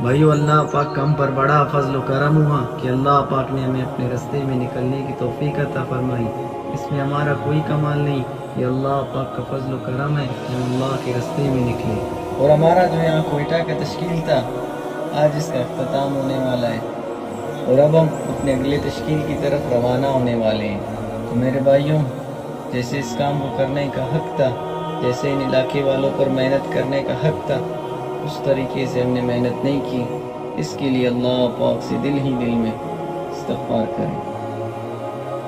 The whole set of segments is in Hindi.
भाइयों, अल्लाह पाक का हम पर बड़ा फजल करम हुआ कि अल्लाह पाक ने हमें अपने रास्ते में निकलने की तौफीक अता फरमाई। इसमें हमारा कोई कमाल नहीं, ये अल्लाह पाक का फजल करम है कि हम अल्लाह के रास्ते में निकले। और हमारा जो यहाँ कोयटा का तश्कील था, आज इसका अख्ताम होने वाला है और अब हम अपने अगले तश्कील की तरफ रवाना होने वाले हैं। तो मेरे भाइयों, जैसे इस काम को करने का हक था, जैसे इन इलाके वालों पर मेहनत करने का हक था, उस तरीके से हमने मेहनत नहीं की। इसके लिए अल्लाह पाक से दिल ही दिल में इस्तग़फ़ार करें।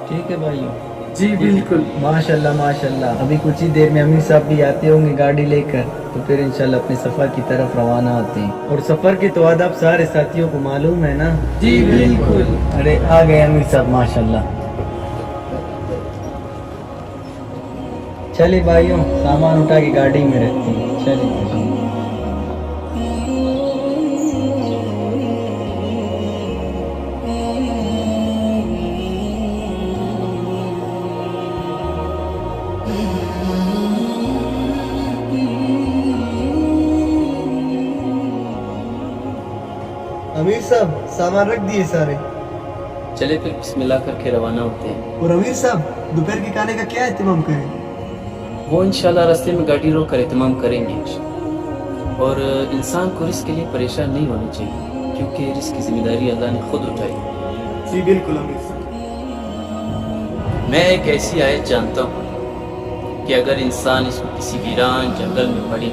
ठीक है भाइयों? जी बिल्कुल। माशाल्लाह माशाल्लाह। अभी कुछ ही देर में अमीर साहब भी आते होंगे गाड़ी लेकर, तो फिर इंशाल्लाह अपने सफ़र की तरफ रवाना होते हैं। और सफ़र के तो आदाब सारे साथियों को मालूम है ना? जी बिल्कुल। अरे आ गए अमीर साहब, माशाल्लाह। चलिए भाइयों, सामान उठा के गाड़ी में रखते हैं। चलिए। अमीर साहब, सामान रख दिए सारे। चले फिर बिस्मिल्लाह करके रवाना होते हैं। और अमीर साहब, दोपहर के खाने का क्या एहतमाम करें? वो इंशाल्लाह रास्ते में गाड़ी रोक कर एहतमाम करेंगे। और इंसान को रिस्क के लिए परेशान नहीं होना चाहिए, क्योंकि रिस्क की जिम्मेदारी अल्लाह ने खुद उठाई। जी बिल्कुल अमीर साहब। मैं एक ऐसी आयत जानता हूँ कि अगर इंसान इसको किसी वीरान जंगल में पड़े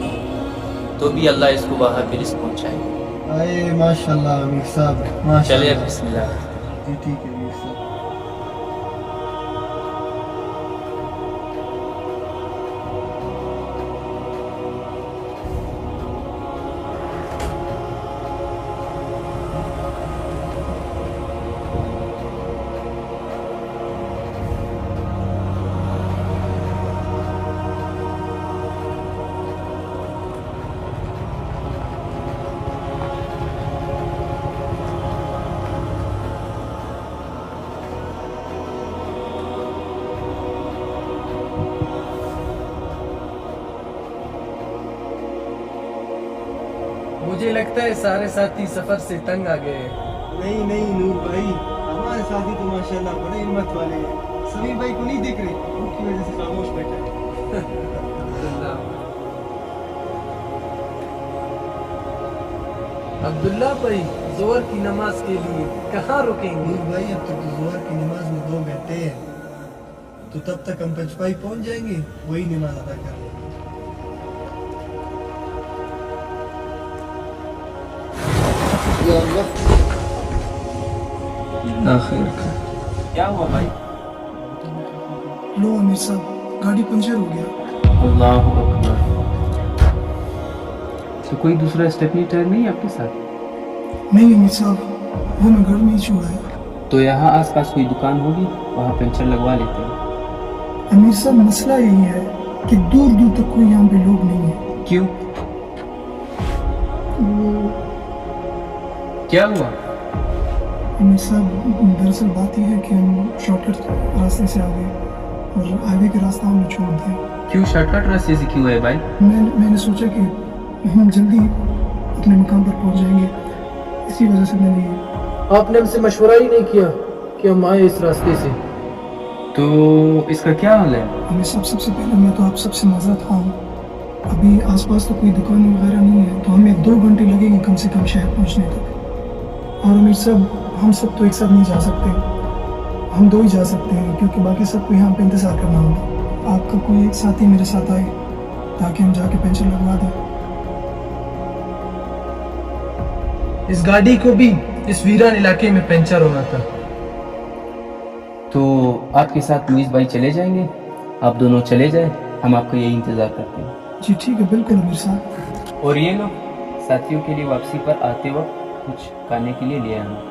तो भी अल्लाह इसको वहाँ पे रिस्क पहुँचाएगा। अरे माशाल्लाह अमीर साहब, माशाल्लाह। चलिए बिस्मिल्लाह। जी ठीक है अमीर साहब। मुझे लगता है सारे साथी सफर से तंग आ गए हैं। नहीं नहीं नूर भाई, हमारे साथी तो माशाल्लाह बड़े हिम्मत वाले हैं। समीर भाई को नहीं देख रहे, उनकी वजह से खामोश बैठे हैं। अब्दुल्ला भाई, जोहर की नमाज के लिए कहाँ रुकेंगे? नूर भाई, अब तक तो जोहर की नमाज में 2 घंटे हैं, तो तब तक हम पंचपाई पहुंच जाएंगे, वही नमाज अदा कर लेंगे। या अल्लाह। आखिर का क्या हुआ भाई? लो अमीर साहब, गाड़ी पंचर हो गया। अल्लाह अकबर। तो कोई दूसरा स्टेपनी टायर नहीं है आपके साथ? नहीं अमीर साहब, वो मैं घर में ही छोड़ा है। तो यहाँ आसपास कोई दुकान होगी, वहाँ पंचर लगवा लेते हैं। अमीर साहब, मसला यही है कि दूर दूर तक कोई यहाँ पे लोग नहीं है। क्यों? वो क्या हुआ? अमीर साहब, दरअसल बात यह है कि हम शॉर्टकट रास्ते से आ गए और आगे का रास्ता हमने छोड़ दिया। क्यों शॉर्टकट रास्ते से क्यों है भाई? मैंने सोचा कि हम जल्दी अपने मुकाम पर पहुंच जाएंगे, इसी वजह से मैंने। आपने हमसे मशवरा ही नहीं किया कि हम आए इस रास्ते से। तो इसका क्या हाल है? अमीर साहब, सबसे पहले मैं तो आप सबसे माजरत खां हूँ। अभी आसपास तो कोई दुकान वगैरह नहीं है, तो हमें 2 घंटे लगेंगे कम से कम शहर पहुँचने तक। और अमीर साहब, हम सब तो एक साथ नहीं जा सकते, हम 2 ही जा सकते हैं, क्योंकि बाकी सबको यहाँ पे इंतज़ार करना होगा। आपका कोई एक साथी मेरे साथ आए ताकि हम जाके पेंशन लगवा दें। इस गाड़ी को भी इस वीरान इलाके में पंचर होना था। तो आपके साथ मुनीस भाई चले जाएंगे, आप दोनों चले जाए, हम आपका यही इंतज़ार करते हैं। जी ठीक है, बिल्कुल अमीर साहब। और ये लोग साथियों के लिए वापसी पर आते वक्त कुछ खाने के लिए ले आना।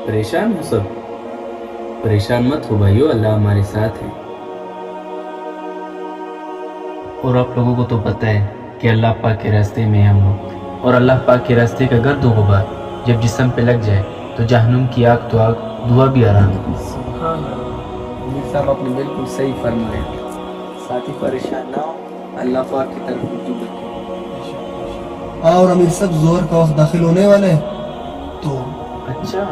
परेशान हो सब? परेशान मत हो भाइयों, अल्लाह हमारे साथ है। और आप लोगों को तो पता है कि अल्लाह पाक के रास्ते में हम लोग, और अल्लाह पाक के रास्ते का गर्द गुबार जब जिस्म पे लग जाए तो जहन्नुम की आग तो आग, दुआ भी आराम। सुभान अल्लाह, अमीर साहब आपने बिल्कुल सही फरमाया। साथी परेशान ना हो, अल्लाह पाक की तरफ रुजू रखें। और अमीर साहब जोहर का वक्त दाखिल होने वाला है, तो अच्छा,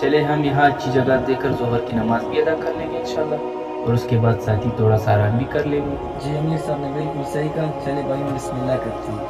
चले हम यहाँ अच्छी जगह देकर जोहर की नमाज भी अदा कर लेंगे इंशाल्लाह, और उसके बाद साथी थोड़ा सा आराम भी कर लेंगे। जी अमीर साहब ने बिल्कुल सही कहा। चले भाई बिस्मिल्लाह करते हैं।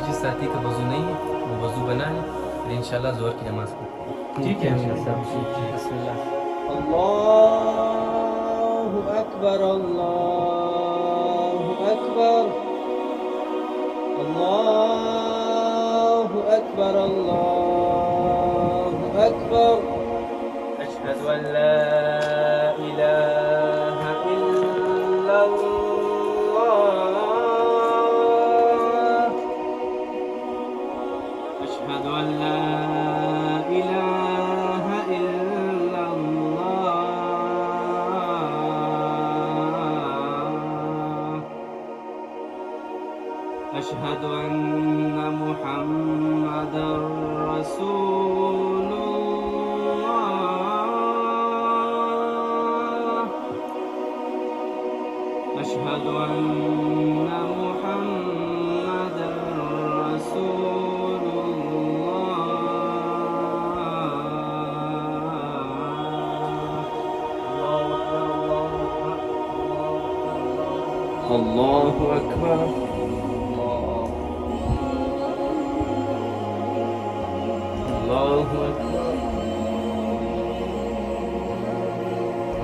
जिस साथी का वजू नहीं है वो वजू बना ले, फिर इंशाल्लाह जोहर की नमाज पढ़ेंगे। ठीक है अमीर साहब। बिस्मिल्लाह। अल्लाहु अकबर, अल्लाहु अकबर, अल्लाहु अकबर, अल्लाहु अकबर। अशहदु अन ला इलाहा इल्लल्लाह, अशहदु अन ला इलाहा इल्लल्लाह, अशहदु अन्न मुहम्मदर रसूलुल्लाह, अशहदु अन्न मुहम्मदर रसूलुल्लाह। अल्लाहु अकबर, अल्लाहु अकबर,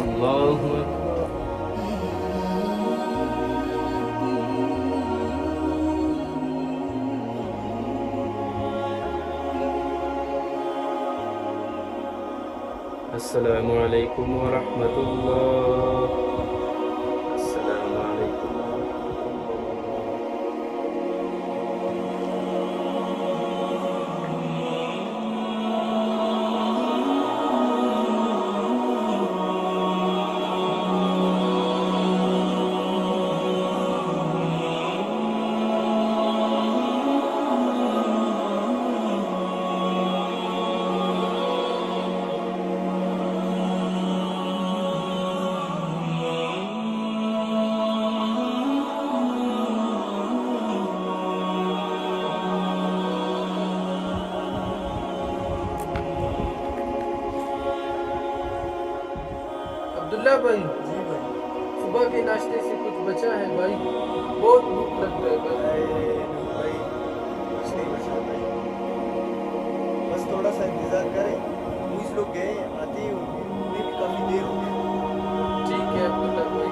अल्लाहु अकबर। अस्सलामु अलैकुम व रहमतुल्लाह, अस्सलामु अलैकुम व अब्दुल्ला भाई, सुबह के नाश्ते से कुछ बचा है भाई? बहुत भूख लग रहा है भाई। बस थोड़ा सा इंतजार करें, कुछ लोग गए आते ही होंगे, उन्हें भी काफी देर हो गई। ठीक है अब्दुल्ला भाई।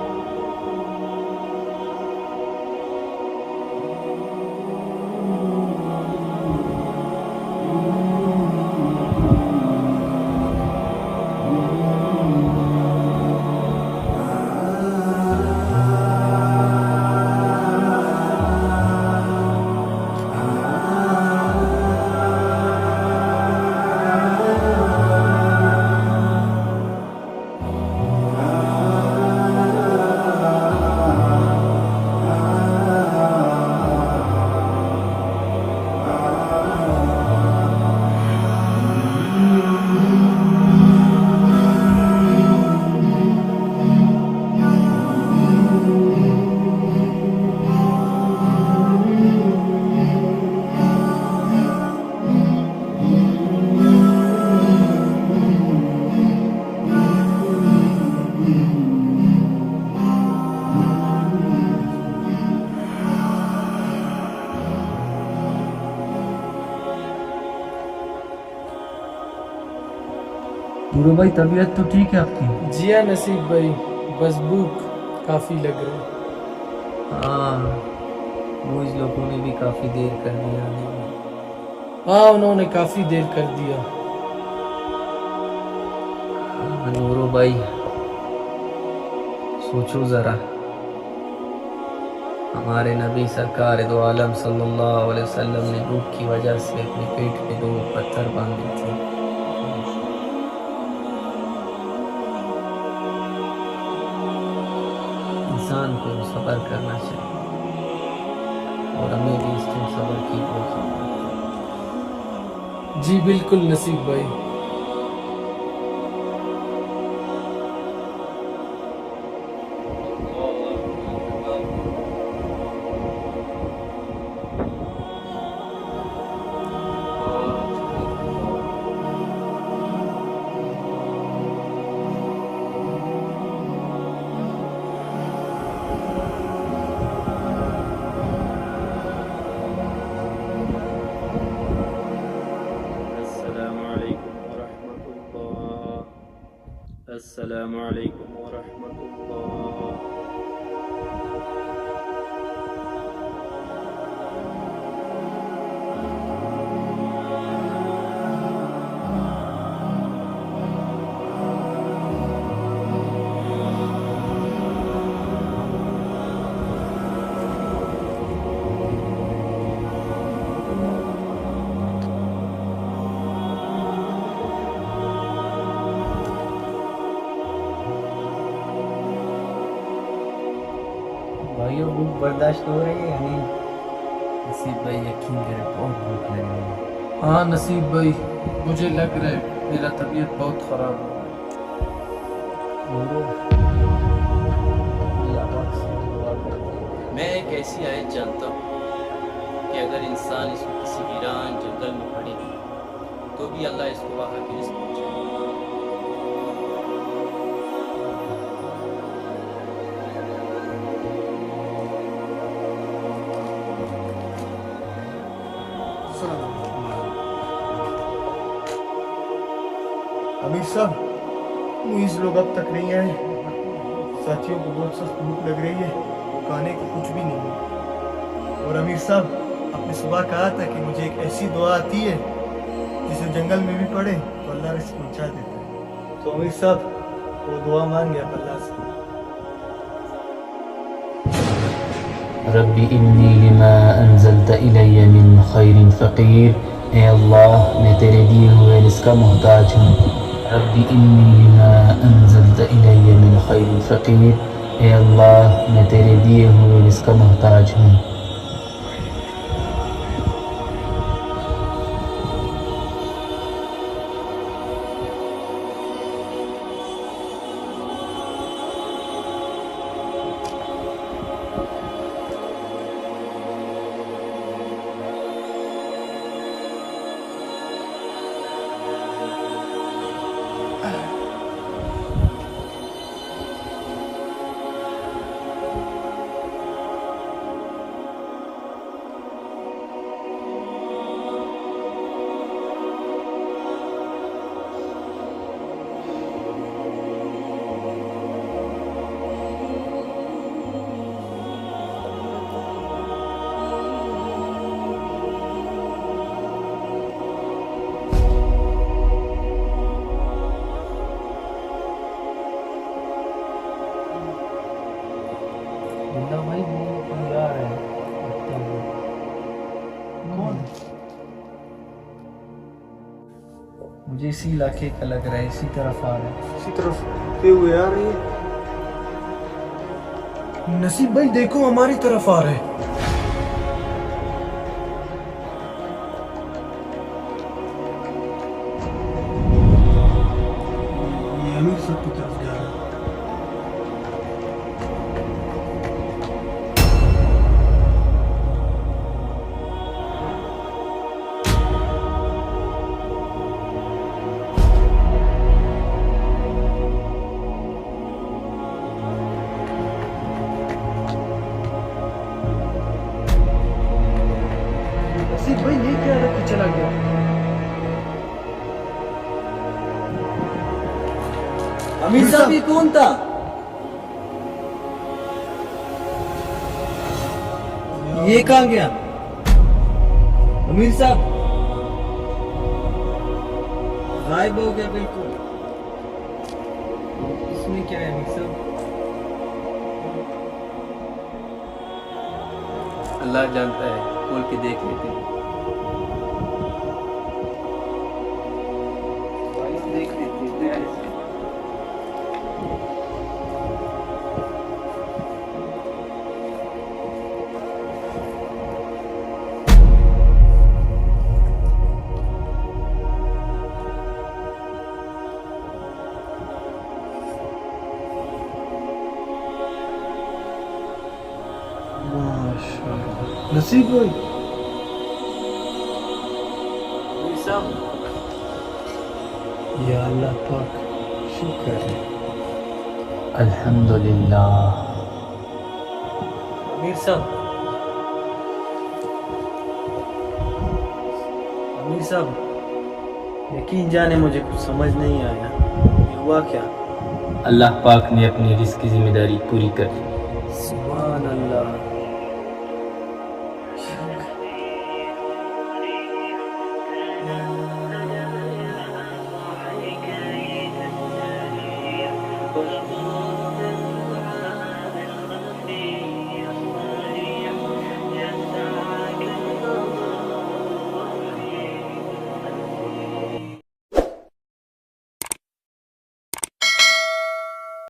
नूरो भाई तबीयत तो ठीक है आपकी? जी हाँ नसीब भाई, बस भूख काफ़ी लग रही है। हाँ, वो इस लोगों ने भी काफ़ी देर कर दिया आने में। हाँ उन्होंने काफ़ी देर कर दिया। हाँ, नूरो भाई सोचो ज़रा, हमारे नबी सरकार दो आलम सल्लल्लाहु अलैहि वसल्लम ने भूख की वजह से अपने पेट पे 2 पत्थर बांधे थे। इंसान को सब्र करना चाहिए और हमें भी इस दिन सब्र की बहुत ज़रूरत है। जी बिल्कुल नसीब भाई। अस्सलामु अलैकुम वरहमतुल्लाह। भाइयों भूख बर्दाश्त हो रही है या नहीं? नसीब भाई यकीन करें बहुत भूख लग रही है। हाँ नसीब भाई, मुझे लग रहा है मेरा तबीयत बहुत ख़राब हो रहा नूरो, अल्लाह पाक से दुआ करते हैं। मैं एक ऐसी आयत जानता हूँ कि अगर इंसान इसको किसी वीरान जंगल में पड़े तो भी अल्लाह इसको वहाँ की रिज़्क़ पहुँचाए। अमीर साहब, मुइज़ लोग अब तक नहीं आए। साथियों को बहुत सख्त भूख लग रही है, खाने को कुछ भी नहीं है। और अमीर साहब, आपने सुबह कहा था कि मुझे एक ऐसी दुआ आती है जिसे जंगल में भी पढ़े तो अल्लाह रिज़्क़ पहुंचा देता है। तो अमीर साहब, वो दुआ मांग गया अल्लाह से। रब्बी इन्नी लिमा अंज़लत इलैया मिन खैरिन फ़क़ीर। ए अल्लाह, मैं तेरे दिए हुए रिज़्क़ का मोहताज हूँ। रब्बी इन्नी लिमा अंज़लत इलैया मिन खैरिन फ़क़ीर। ए अल्लाह, मैं तेरे दिए हुए रिज़्क़ का मोहताज हूँ। मुन्ना भाई वो कोई आ रहा है लगता है। कौन? मुझे इसी इलाके का लग रहा है, इसी तरफ आ रहा है। इसी तरफ होते हुए आ रही है। नसीब भाई देखो, हमारी तरफ आ रहे हैं। ये अमीर साहब की तरफ जा रहा है। नसीब भाई ये क्या रख के चला गया? अमीर साहब ये कौन था? ये कहाँ गया? अमीर साहब गायब हो गया बिल्कुल। इसमें क्या है अमीर साहब? अल्लाह जानता है, खोल के देख लेते हैं। देख लेते हैं। माशाअल्लाह नसीब भाई। या अल्लाह पाक शुक्र है। अल्हम्दुलिल्लाह। अमीर साहब, अमीर साहब यकीन जाने मुझे कुछ समझ नहीं आया, ये हुआ क्या? अल्लाह पाक ने अपनी रिस्क की जिम्मेदारी पूरी कर ली। सुभान अल्लाह।